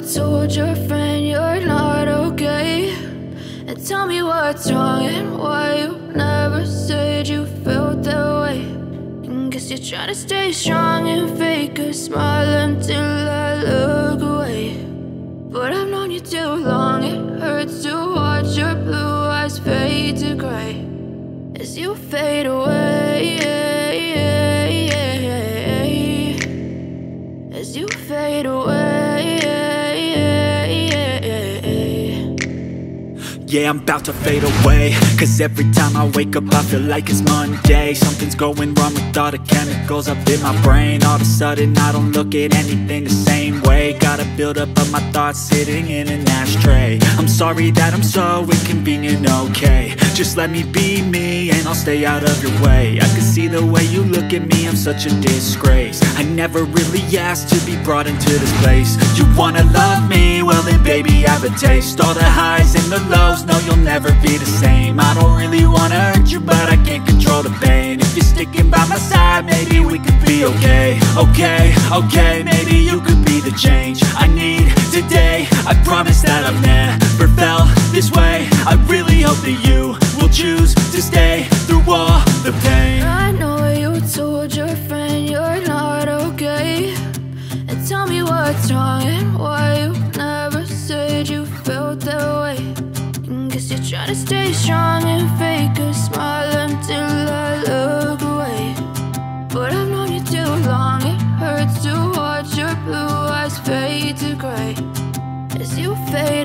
told your friend you're not okay. And tell me what's wrong and why you never said you felt that way. And guess you're trying to stay strong and fake a smile until I look away. But I've known you too long, it hurts to watch your blue eyes fade to gray as you fade away, as you fade away. Yeah, I'm about to fade away, cause every time I wake up I feel like it's Monday. Something's going wrong with all the chemicals up in my brain. All of a sudden I don't look at anything the same way. Gotta build up of my thoughts sitting in an ashtray. I'm sorry that I'm so inconvenient, okay. Just let me be me and I'll stay out of your way. I can see the way you look at me, I'm such a disgrace. I never really asked to be brought into this place. You wanna love me? Well then baby have a taste. All the highs and the lows, no, you'll never be the same. I don't really wanna hurt you, but I can't control the pain. If you're sticking by my side, maybe we could be okay. Okay, okay, maybe you could be the change I need today. I promise that I've never felt this way. I really hope that you will choose to stay through all the pain. I know you told your friend you're not okay. And tell me what's wrong and why you never said you felt that way. Guess you're trying to stay strong and fake a smile until I look away. But I've known you too long, it hurts to watch your blue eyes fade to gray as you fade